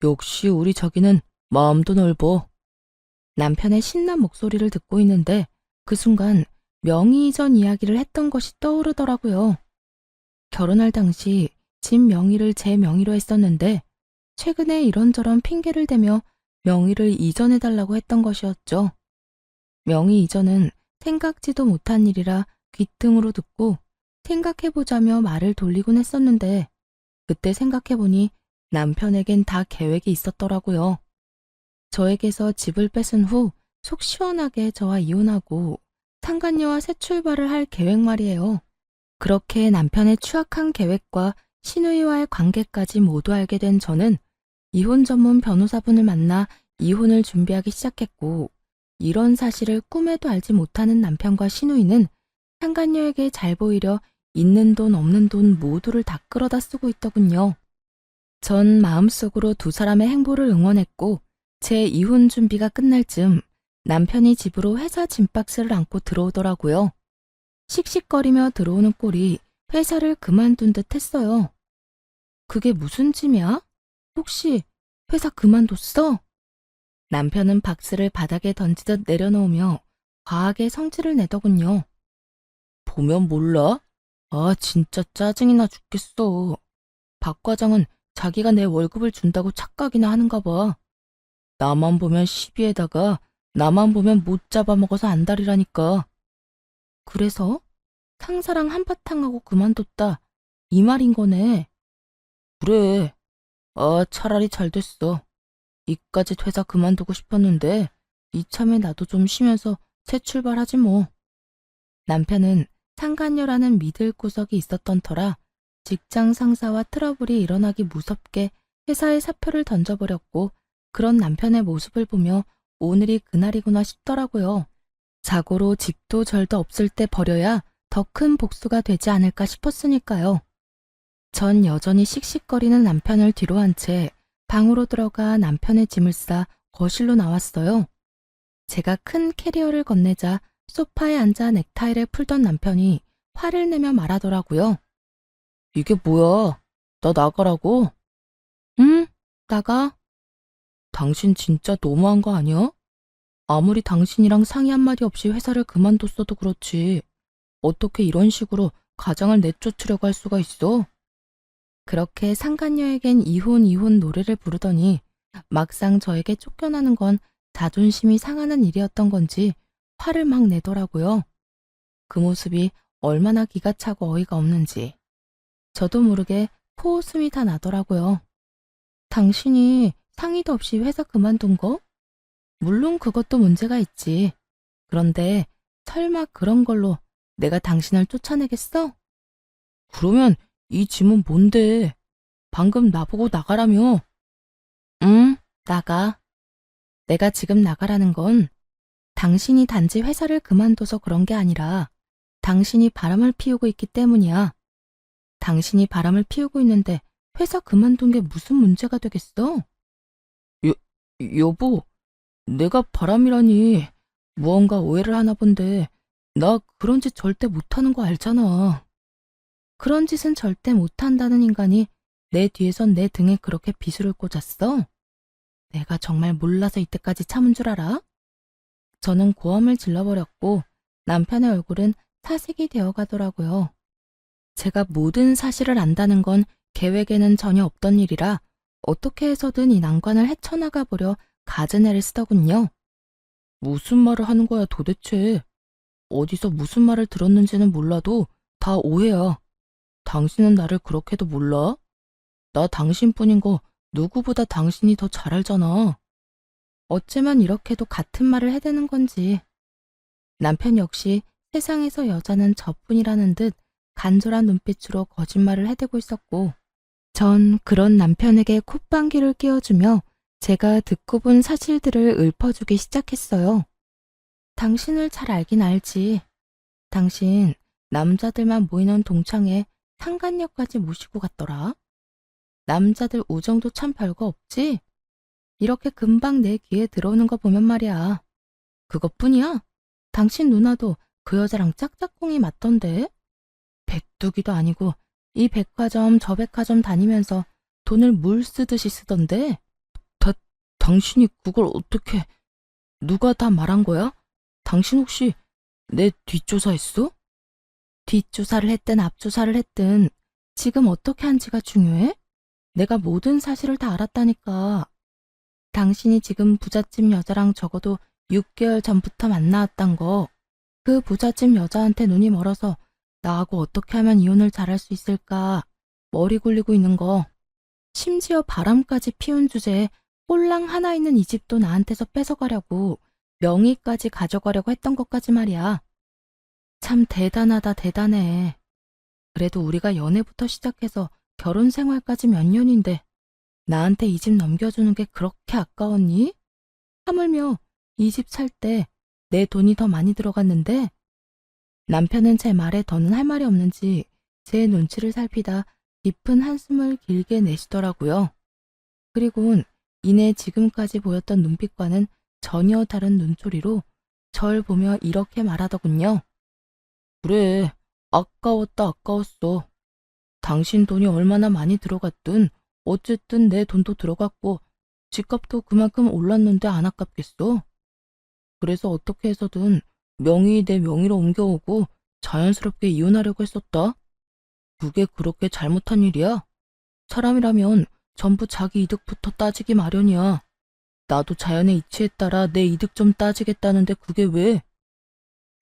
역시 우리 자기는 마음도 넓어. 남편의 신난 목소리를 듣고 있는데 그 순간 명의 이전 이야기를 했던 것이 떠오르더라고요. 결혼할 당시 집 명의를 제 명의로 했었는데 최근에 이런저런 핑계를 대며 명의를 이전해달라고 했던 것이었죠. 명의 이전은 생각지도 못한 일이라 귀등으로 듣고 생각해보자며 말을 돌리곤 했었는데 그때 생각해보니 남편에겐 다 계획이 있었더라고요. 저에게서 집을 뺏은 후 속 시원하게 저와 이혼하고 상간녀와 새 출발을 할 계획 말이에요. 그렇게 남편의 추악한 계획과 시누이와의 관계까지 모두 알게 된 저는 이혼 전문 변호사분을 만나 이혼을 준비하기 시작했고 이런 사실을 꿈에도 알지 못하는 남편과 시누이는 상간녀에게 잘 보이려 있는 돈 없는 돈 모두를 다 끌어다 쓰고 있더군요. 전 마음속으로 두 사람의 행보를 응원했고 제 이혼 준비가 끝날 즈음 남편이 집으로 회사 짐박스를 안고 들어오더라고요. 씩씩거리며 들어오는 꼴이 회사를 그만둔 듯 했어요. 그게 무슨 짐이야? 혹시 회사 그만뒀어? 남편은 박스를 바닥에 던지듯 내려놓으며 과하게 성질을 내더군요. 보면 몰라? 아, 진짜 짜증이 나 죽겠어. 박 과장은 자기가 내 월급을 준다고 착각이나 하는가 봐. 나만 보면 시비에다가 나만 보면 못 잡아먹어서 안달이라니까. 그래서 상사랑 한바탕하고 그만뒀다. 이 말인 거네. 그래. 아, 차라리 잘 됐어. 이까짓 회사 그만두고 싶었는데 이참에 나도 좀 쉬면서 새 출발하지 뭐. 남편은 상간녀라는 믿을 구석이 있었던 터라 직장 상사와 트러블이 일어나기 무섭게 회사에 사표를 던져버렸고 그런 남편의 모습을 보며 오늘이 그날이구나 싶더라고요. 자고로 집도 절도 없을 때 버려야 더 큰 복수가 되지 않을까 싶었으니까요. 전 여전히 씩씩거리는 남편을 뒤로 한 채 방으로 들어가 남편의 짐을 싸 거실로 나왔어요. 제가 큰 캐리어를 건네자 소파에 앉아 넥타이를 풀던 남편이 화를 내며 말하더라고요. 이게 뭐야? 나 나가라고? 응, 나가. 당신 진짜 너무한 거 아니야? 아무리 당신이랑 상의 한마디 없이 회사를 그만뒀어도 그렇지. 어떻게 이런 식으로 가장을 내쫓으려고 할 수가 있어? 그렇게 상간녀에겐 이혼 노래를 부르더니 막상 저에게 쫓겨나는 건 자존심이 상하는 일이었던 건지 화를 막 내더라고요. 그 모습이 얼마나 기가 차고 어이가 없는지. 저도 모르게 코웃음이 다 나더라고요. 당신이 상의도 없이 회사 그만둔 거? 물론 그것도 문제가 있지. 그런데 설마 그런 걸로 내가 당신을 쫓아내겠어? 그러면 이 짐은 뭔데? 방금 나보고 나가라며. 응, 나가. 내가 지금 나가라는 건 당신이 단지 회사를 그만둬서 그런 게 아니라 당신이 바람을 피우고 있기 때문이야. 당신이 바람을 피우고 있는데 회사 그만둔 게 무슨 문제가 되겠어? 여보, 내가 바람이라니 무언가 오해를 하나 본데 나 그런 짓 절대 못하는 거 알잖아. 그런 짓은 절대 못한다는 인간이 내 뒤에선 내 등에 그렇게 비수를 꽂았어? 내가 정말 몰라서 이때까지 참은 줄 알아? 저는 고함을 질러버렸고 남편의 얼굴은 사색이 되어가더라고요. 제가 모든 사실을 안다는 건 계획에는 전혀 없던 일이라 어떻게 해서든 이 난관을 헤쳐나가 보려 갖은 애를 쓰더군요. 무슨 말을 하는 거야 도대체. 어디서 무슨 말을 들었는지는 몰라도 다 오해야. 당신은 나를 그렇게도 몰라? 나 당신뿐인 거 누구보다 당신이 더 잘 알잖아. 어째만 이렇게도 같은 말을 해대는 건지. 남편 역시 세상에서 여자는 저뿐이라는 듯 간절한 눈빛으로 거짓말을 해대고 있었고, 전 그런 남편에게 콧방귀를 뀌어주며 제가 듣고 본 사실들을 읊어주기 시작했어요. 당신을 잘 알긴 알지. 당신 남자들만 모이는 동창회 상간녀까지 모시고 갔더라. 남자들 우정도 참 별거 없지? 이렇게 금방 내 귀에 들어오는 거 보면 말이야. 그것뿐이야? 당신 누나도 그 여자랑 짝짝꿍이 맞던데? 백두기도 아니고 이 백화점 저 백화점 다니면서 돈을 물 쓰듯이 쓰던데? 당신이 그걸 어떻게... 누가 다 말한 거야? 당신 혹시 내 뒷조사했어? 뒷조사를 했든 앞조사를 했든 지금 어떻게 한지가 중요해? 내가 모든 사실을 다 알았다니까. 당신이 지금 부잣집 여자랑 적어도 6개월 전부터 만나왔단 거, 그 부잣집 여자한테 눈이 멀어서 나하고 어떻게 하면 이혼을 잘할 수 있을까 머리 굴리고 있는 거, 심지어 바람까지 피운 주제에 꼴랑 하나 있는 이 집도 나한테서 뺏어가려고 명의까지 가져가려고 했던 것까지 말이야. 참 대단하다 대단해. 그래도 우리가 연애부터 시작해서 결혼 생활까지 몇 년인데 나한테 이 집 넘겨주는 게 그렇게 아까웠니? 하물며 이 집 살 때 내 돈이 더 많이 들어갔는데. 남편은 제 말에 더는 할 말이 없는지 제 눈치를 살피다 깊은 한숨을 길게 내쉬더라고요. 그리고는 이내 지금까지 보였던 눈빛과는 전혀 다른 눈초리로 절 보며 이렇게 말하더군요. 그래, 아까웠다 아까웠어. 당신 돈이 얼마나 많이 들어갔든 어쨌든 내 돈도 들어갔고 집값도 그만큼 올랐는데 안 아깝겠어? 그래서 어떻게 해서든 명의 내 명의로 옮겨오고 자연스럽게 이혼하려고 했었다. 그게 그렇게 잘못한 일이야? 사람이라면 전부 자기 이득부터 따지기 마련이야. 나도 자연의 이치에 따라 내 이득 좀 따지겠다는데 그게 왜?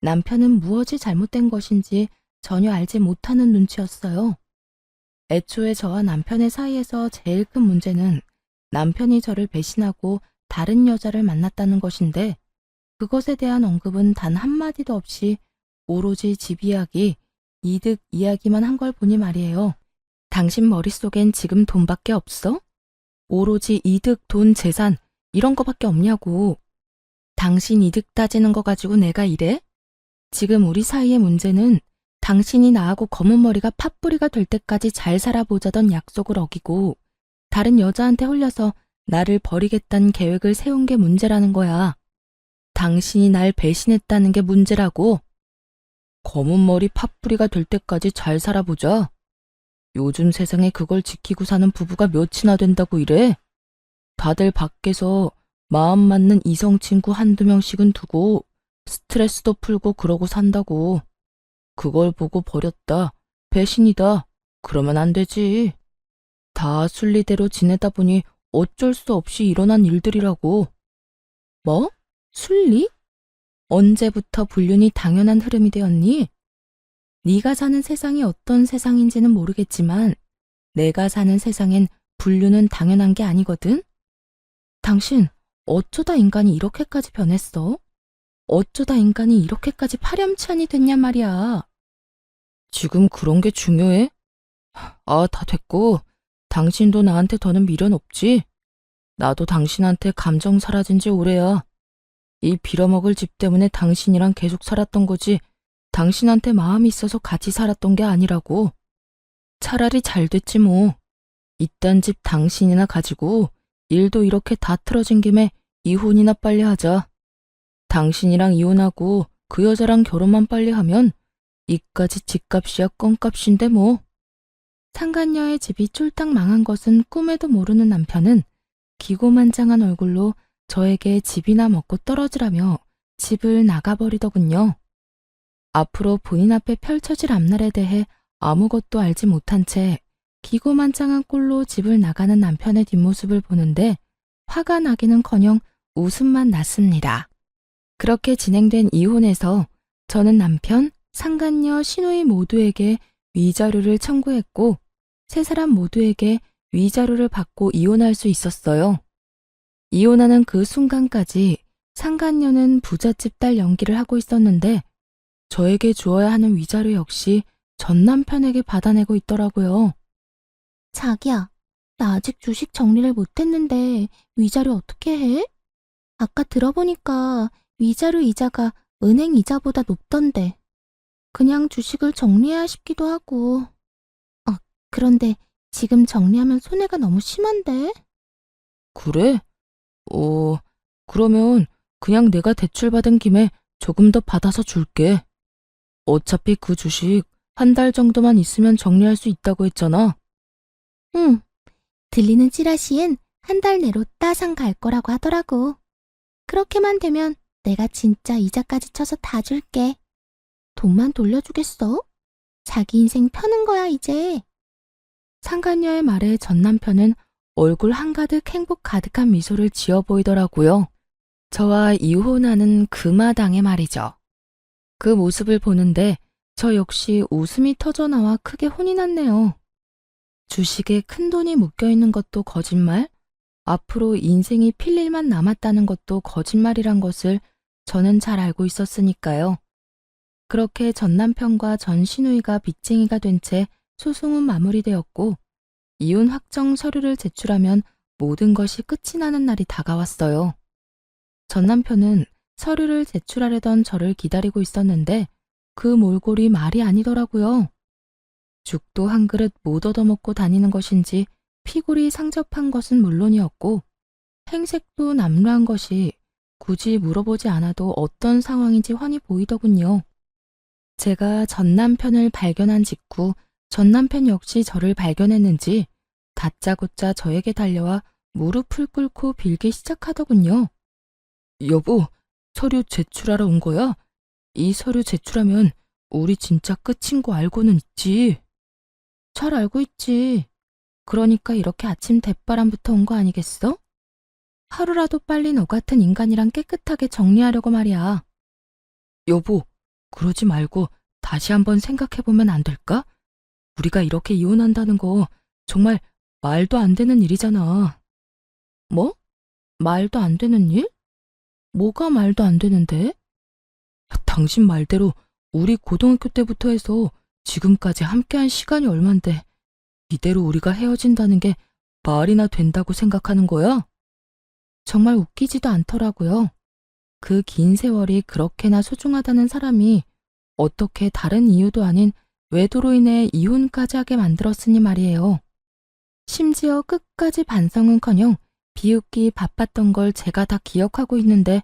남편은 무엇이 잘못된 것인지 전혀 알지 못하는 눈치였어요. 애초에 저와 남편의 사이에서 제일 큰 문제는 남편이 저를 배신하고 다른 여자를 만났다는 것인데, 그것에 대한 언급은 단 한마디도 없이 오로지 집 이야기, 이득 이야기만 한 걸 보니 말이에요. 당신 머릿속엔 지금 돈밖에 없어? 오로지 이득, 돈, 재산 이런 거밖에 없냐고. 당신 이득 따지는 거 가지고 내가 이래? 지금 우리 사이의 문제는 당신이 나하고 검은 머리가 팥뿌리가 될 때까지 잘 살아보자던 약속을 어기고 다른 여자한테 홀려서 나를 버리겠다는 계획을 세운 게 문제라는 거야. 당신이 날 배신했다는 게 문제라고. 검은 머리 팥뿌리가 될 때까지 잘 살아보자. 요즘 세상에 그걸 지키고 사는 부부가 몇이나 된다고 이래? 다들 밖에서 마음 맞는 이성 친구 한두 명씩은 두고 스트레스도 풀고 그러고 산다고. 그걸 보고 버렸다, 배신이다, 그러면 안 되지. 다 순리대로 지내다 보니 어쩔 수 없이 일어난 일들이라고. 뭐? 순리? 언제부터 불륜이 당연한 흐름이 되었니? 네가 사는 세상이 어떤 세상인지는 모르겠지만 내가 사는 세상엔 불륜은 당연한 게 아니거든? 당신 어쩌다 인간이 이렇게까지 변했어? 어쩌다 인간이 이렇게까지 파렴치한이 됐냔 말이야. 지금 그런 게 중요해? 아, 다 됐고 당신도 나한테 더는 미련 없지? 나도 당신한테 감정 사라진 지 오래야. 이 빌어먹을 집 때문에 당신이랑 계속 살았던 거지 당신한테 마음이 있어서 같이 살았던 게 아니라고. 차라리 잘 됐지 뭐. 이딴 집 당신이나 가지고 일도 이렇게 다 틀어진 김에 이혼이나 빨리 하자. 당신이랑 이혼하고 그 여자랑 결혼만 빨리 하면 이까지 집값이야 껌값인데 뭐. 상간녀의 집이 쫄딱 망한 것은 꿈에도 모르는 남편은 기고만장한 얼굴로 저에게 집이나 먹고 떨어지라며 집을 나가버리더군요. 앞으로 본인 앞에 펼쳐질 앞날에 대해 아무것도 알지 못한 채 기고만장한 꼴로 집을 나가는 남편의 뒷모습을 보는데 화가 나기는커녕 웃음만 났습니다. 그렇게 진행된 이혼에서 저는 남편, 상간녀, 시누이 모두에게 위자료를 청구했고 세 사람 모두에게 위자료를 받고 이혼할 수 있었어요. 이혼하는 그 순간까지 상간녀는 부잣집 딸 연기를 하고 있었는데 저에게 주어야 하는 위자료 역시 전 남편에게 받아내고 있더라고요. 자기야, 나 아직 주식 정리를 못했는데 위자료 어떻게 해? 아까 들어보니까 위자료 이자가 은행 이자보다 높던데. 그냥 주식을 정리해야 싶기도 하고. 그런데 지금 정리하면 손해가 너무 심한데? 그래? 그러면 그냥 내가 대출받은 김에 조금 더 받아서 줄게. 어차피 그 주식 한 달 정도만 있으면 정리할 수 있다고 했잖아. 응, 들리는 찌라시엔 한 달 내로 따상 갈 거라고 하더라고. 그렇게만 되면 내가 진짜 이자까지 쳐서 다 줄게. 돈만 돌려주겠어? 자기 인생 펴는 거야, 이제. 상간녀의 말에 전 남편은 얼굴 한가득 행복 가득한 미소를 지어 보이더라고요. 저와 이혼하는 그 마당에 말이죠. 그 모습을 보는데 저 역시 웃음이 터져나와 크게 혼이 났네요. 주식에 큰 돈이 묶여 있는 것도 거짓말, 앞으로 인생이 필 일만 남았다는 것도 거짓말이란 것을 저는 잘 알고 있었으니까요. 그렇게 전 남편과 전 시누이가 빚쟁이가 된 채 소송은 마무리되었고 이혼 확정 서류를 제출하면 모든 것이 끝이 나는 날이 다가왔어요. 전 남편은 서류를 제출하려던 저를 기다리고 있었는데 그 몰골이 말이 아니더라고요. 죽도 한 그릇 못 얻어먹고 다니는 것인지 피골이 상접한 것은 물론이었고 행색도 남루한 것이 굳이 물어보지 않아도 어떤 상황인지 훤히 보이더군요. 제가 전 남편을 발견한 직후 전 남편 역시 저를 발견했는지 다짜고짜 저에게 달려와 무릎을 꿇고 빌기 시작하더군요. 여보, 서류 제출하러 온 거야? 이 서류 제출하면 우리 진짜 끝인 거 알고는 있지. 잘 알고 있지. 그러니까 이렇게 아침 대바람부터 온 거 아니겠어? 하루라도 빨리 너 같은 인간이랑 깨끗하게 정리하려고 말이야. 여보, 그러지 말고 다시 한번 생각해보면 안 될까? 우리가 이렇게 이혼한다는 거 정말 말도 안 되는 일이잖아. 뭐? 말도 안 되는 일? 뭐가 말도 안 되는데? 당신 말대로 우리 고등학교 때부터 해서 지금까지 함께한 시간이 얼만데 이대로 우리가 헤어진다는 게 말이나 된다고 생각하는 거야? 정말 웃기지도 않더라고요. 그 긴 세월이 그렇게나 소중하다는 사람이 어떻게 다른 이유도 아닌 외도로 인해 이혼까지 하게 만들었으니 말이에요. 심지어 끝까지 반성은커녕 비웃기 바빴던 걸 제가 다 기억하고 있는데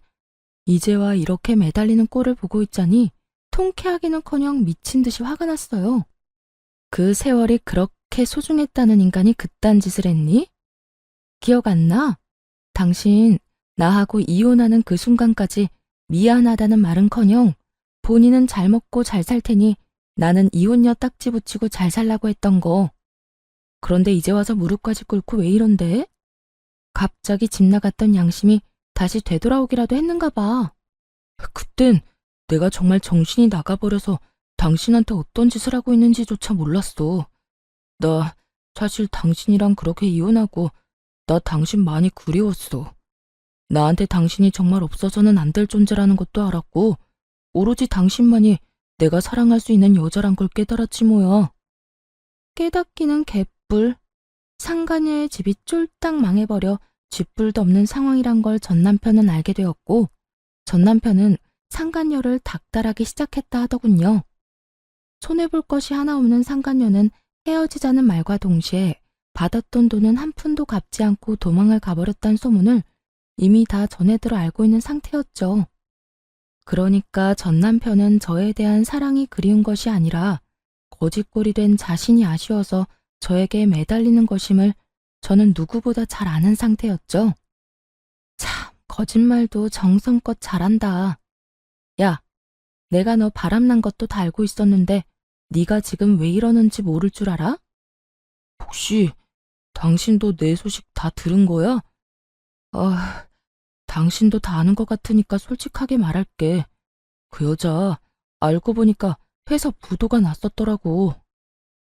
이제와 이렇게 매달리는 꼴을 보고 있자니 통쾌하기는커녕 미친 듯이 화가 났어요. 그 세월이 그렇게 소중했다는 인간이 그딴 짓을 했니? 기억 안 나? 당신 나하고 이혼하는 그 순간까지 미안하다는 말은커녕 본인은 잘 먹고 잘 살 테니 나는 이혼녀 딱지 붙이고 잘 살라고 했던 거. 그런데 이제 와서 무릎까지 꿇고 왜 이런데? 갑자기 집 나갔던 양심이 다시 되돌아오기라도 했는가 봐. 그땐 내가 정말 정신이 나가버려서 당신한테 어떤 짓을 하고 있는지조차 몰랐어. 나 사실 당신이랑 그렇게 이혼하고 나 당신 많이 그리웠어. 나한테 당신이 정말 없어서는 안 될 존재라는 것도 알았고 오로지 당신만이 내가 사랑할 수 있는 여자란 걸 깨달았지 뭐야. 깨닫기는 개뿔. 상간녀의 집이 쫄딱 망해버려 쥐뿔도 없는 상황이란 걸 전 남편은 알게 되었고 전 남편은 상간녀를 닥달하기 시작했다 하더군요. 손해볼 것이 하나 없는 상간녀는 헤어지자는 말과 동시에 받았던 돈은 한 푼도 갚지 않고 도망을 가버렸다는 소문을 이미 다 전해들어 알고 있는 상태였죠. 그러니까 전 남편은 저에 대한 사랑이 그리운 것이 아니라 거짓골이 된 자신이 아쉬워서 저에게 매달리는 것임을 저는 누구보다 잘 아는 상태였죠. 참, 거짓말도 정성껏 잘한다. 야, 내가 너 바람난 것도 다 알고 있었는데 네가 지금 왜 이러는지 모를 줄 알아? 혹시 당신도 내 소식 다 들은 거야? 당신도 다 아는 것 같으니까 솔직하게 말할게. 그 여자 알고 보니까 회사 부도가 났었더라고.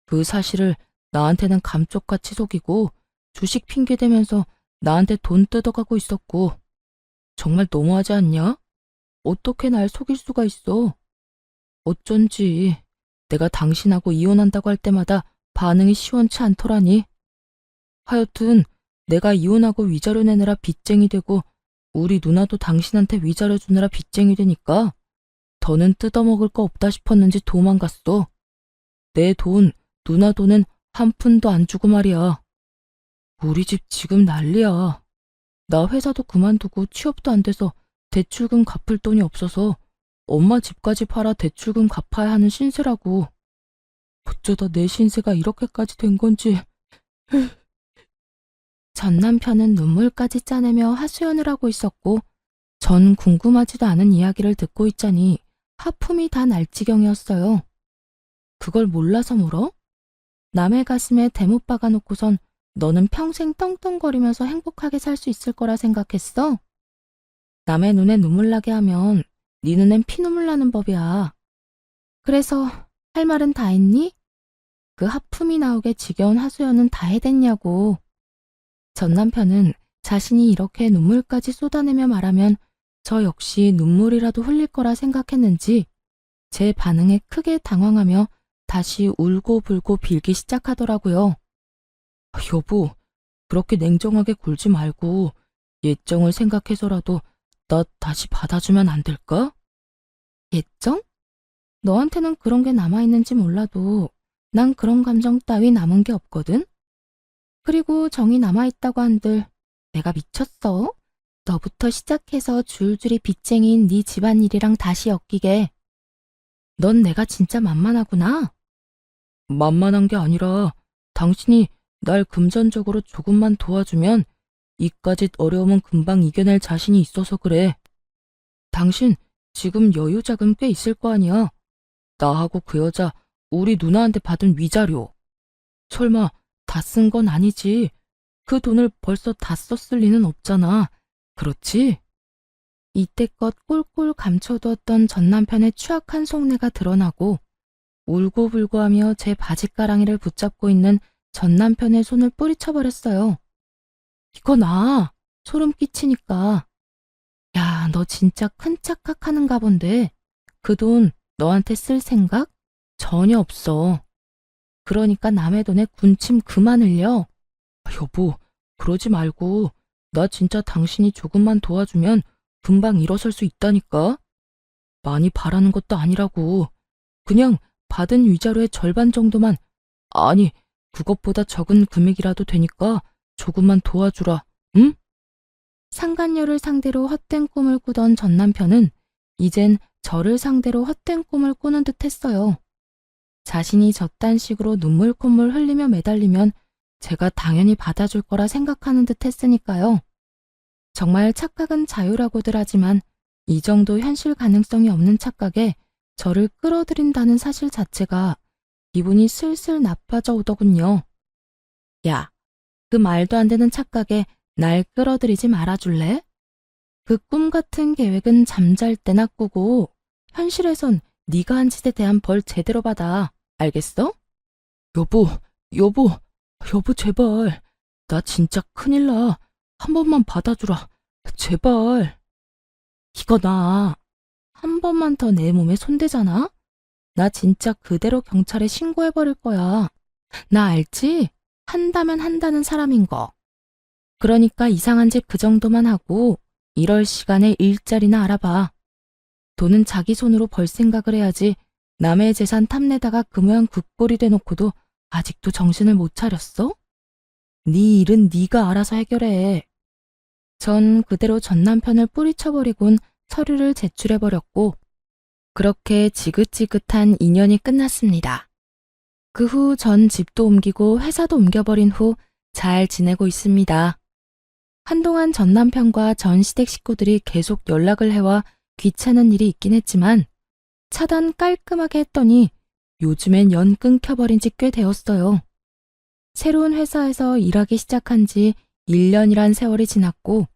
그 사실을 나한테는 감쪽같이 속이고 주식 핑계대면서 나한테 돈 뜯어가고 있었고. 정말 너무하지 않냐? 어떻게 날 속일 수가 있어? 어쩐지 내가 당신하고 이혼한다고 할 때마다 반응이 시원치 않더라니. 하여튼 내가 이혼하고 위자료 내느라 빚쟁이 되고 우리 누나도 당신한테 위자료 주느라 빚쟁이 되니까 더는 뜯어먹을 거 없다 싶었는지 도망갔어. 내 돈, 누나 돈은 한 푼도 안 주고 말이야. 우리 집 지금 난리야. 나 회사도 그만두고 취업도 안 돼서 대출금 갚을 돈이 없어서 엄마 집까지 팔아 대출금 갚아야 하는 신세라고. 어쩌다 내 신세가 이렇게까지 된 건지. 전 남편은 눈물까지 짜내며 하소연을 하고 있었고 전 궁금하지도 않은 이야기를 듣고 있자니 하품이 다 날 지경이었어요. 그걸 몰라서 물어? 남의 가슴에 대못 박아놓고선 너는 평생 떵떵거리면서 행복하게 살 수 있을 거라 생각했어? 남의 눈에 눈물 나게 하면 네 눈엔 피눈물 나는 법이야. 그래서 할 말은 다 했니? 그 하품이 나오게 지겨운 하소연은 다 해댔냐고. 전 남편은 자신이 이렇게 눈물까지 쏟아내며 말하면 저 역시 눈물이라도 흘릴 거라 생각했는지 제 반응에 크게 당황하며 다시 울고불고 빌기 시작하더라고요. 여보, 그렇게 냉정하게 굴지 말고 예정을 생각해서라도 나 다시 받아주면 안 될까? 예정? 너한테는 그런 게 남아있는지 몰라도 난 그런 감정 따위 남은 게 없거든? 그리고 정이 남아있다고 한들 내가 미쳤어? 너부터 시작해서 줄줄이 빚쟁이인 네 집안일이랑 다시 엮이게. 넌 내가 진짜 만만하구나. 만만한 게 아니라 당신이 날 금전적으로 조금만 도와주면 이까짓 어려움은 금방 이겨낼 자신이 있어서 그래. 당신 지금 여유 자금 꽤 있을 거 아니야. 나하고 그 여자 우리 누나한테 받은 위자료. 설마 다 쓴 건 아니지. 그 돈을 벌써 다 썼을 리는 없잖아. 그렇지? 이때껏 꼴꼴 감춰두었던 전 남편의 추악한 속내가 드러나고 울고불고하며 제 바짓가랑이를 붙잡고 있는 전 남편의 손을 뿌리쳐버렸어요. 이거 나 소름 끼치니까. 야, 너 진짜 큰 착각하는가 본데 그 돈 너한테 쓸 생각 전혀 없어. 그러니까 남의 돈에 군침 그만 흘려. 여보, 그러지 말고 나 진짜 당신이 조금만 도와주면 금방 일어설 수 있다니까. 많이 바라는 것도 아니라고. 그냥 받은 위자료의 절반 정도만, 아니 그것보다 적은 금액이라도 되니까 조금만 도와주라. 응? 상간녀를 상대로 헛된 꿈을 꾸던 전 남편은 이젠 저를 상대로 헛된 꿈을 꾸는 듯 했어요. 자신이 저딴 식으로 눈물 콧물 흘리며 매달리면 제가 당연히 받아줄 거라 생각하는 듯 했으니까요. 정말 착각은 자유라고들 하지만 이 정도 현실 가능성이 없는 착각에 저를 끌어들인다는 사실 자체가 기분이 슬슬 나빠져 오더군요. 야, 그 말도 안 되는 착각에 날 끌어들이지 말아줄래? 그 꿈 같은 계획은 잠잘 때나 꾸고 현실에선 네가 한 짓에 대한 벌 제대로 받아. 알겠어? 여보, 여보 제발. 나 진짜 큰일 나. 한 번만 받아주라. 제발. 이거 나 한 번만 더 내 몸에 손대잖아? 나 진짜 그대로 경찰에 신고해버릴 거야. 나 알지? 한다면 한다는 사람인 거. 그러니까 이상한 짓 그 정도만 하고 이럴 시간에 일자리나 알아봐. 돈은 자기 손으로 벌 생각을 해야지 남의 재산 탐내다가 그 모양 굿꼴이 돼놓고도 아직도 정신을 못 차렸어? 네 일은 네가 알아서 해결해. 전 그대로 전 남편을 뿌리쳐버리곤 서류를 제출해버렸고 그렇게 지긋지긋한 인연이 끝났습니다. 그 후 전 집도 옮기고 회사도 옮겨버린 후 잘 지내고 있습니다. 한동안 전 남편과 전 시댁 식구들이 계속 연락을 해와 귀찮은 일이 있긴 했지만 차단 깔끔하게 했더니 요즘엔 연 끊겨버린 지 꽤 되었어요. 새로운 회사에서 일하기 시작한 지 1년이란 세월이 지났고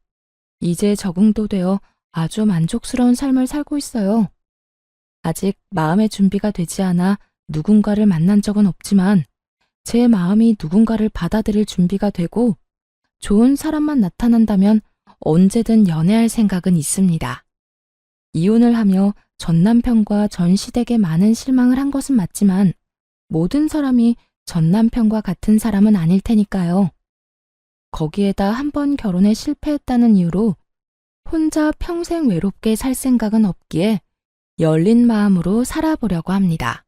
이제 적응도 되어 아주 만족스러운 삶을 살고 있어요. 아직 마음의 준비가 되지 않아 누군가를 만난 적은 없지만 제 마음이 누군가를 받아들일 준비가 되고 좋은 사람만 나타난다면 언제든 연애할 생각은 있습니다. 이혼을 하며 전 남편과 전 시댁에 많은 실망을 한 것은 맞지만 모든 사람이 전 남편과 같은 사람은 아닐 테니까요. 거기에다 한 번 결혼에 실패했다는 이유로 혼자 평생 외롭게 살 생각은 없기에 열린 마음으로 살아보려고 합니다.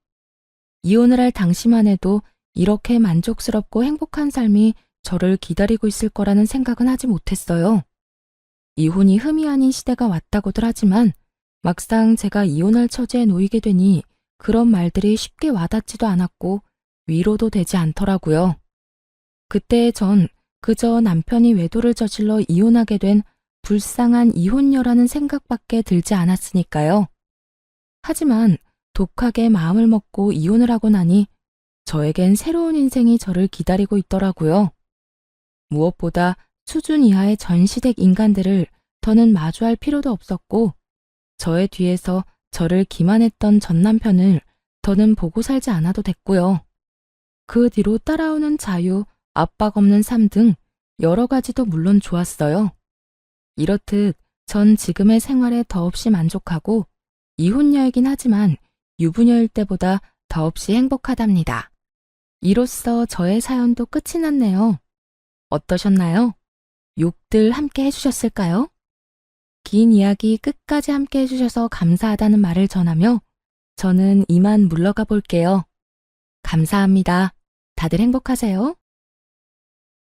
이혼을 할 당시만 해도 이렇게 만족스럽고 행복한 삶이 저를 기다리고 있을 거라는 생각은 하지 못했어요. 이혼이 흠이 아닌 시대가 왔다고들 하지만 막상 제가 이혼할 처지에 놓이게 되니 그런 말들이 쉽게 와닿지도 않았고 위로도 되지 않더라고요. 그때 전 그저 남편이 외도를 저질러 이혼하게 된 불쌍한 이혼녀라는 생각밖에 들지 않았으니까요. 하지만 독하게 마음을 먹고 이혼을 하고 나니 저에겐 새로운 인생이 저를 기다리고 있더라고요. 무엇보다 수준 이하의 전 시댁 인간들을 더는 마주할 필요도 없었고 저의 뒤에서 저를 기만했던 전 남편을 더는 보고 살지 않아도 됐고요. 그 뒤로 따라오는 자유, 압박 없는 삶 등 여러 가지도 물론 좋았어요. 이렇듯 전 지금의 생활에 더없이 만족하고 이혼녀이긴 하지만 유부녀일 때보다 더없이 행복하답니다. 이로써 저의 사연도 끝이 났네요. 어떠셨나요? 욕들 함께 해주셨을까요? 긴 이야기 끝까지 함께 해주셔서 감사하다는 말을 전하며 저는 이만 물러가 볼게요. 감사합니다. 다들 행복하세요.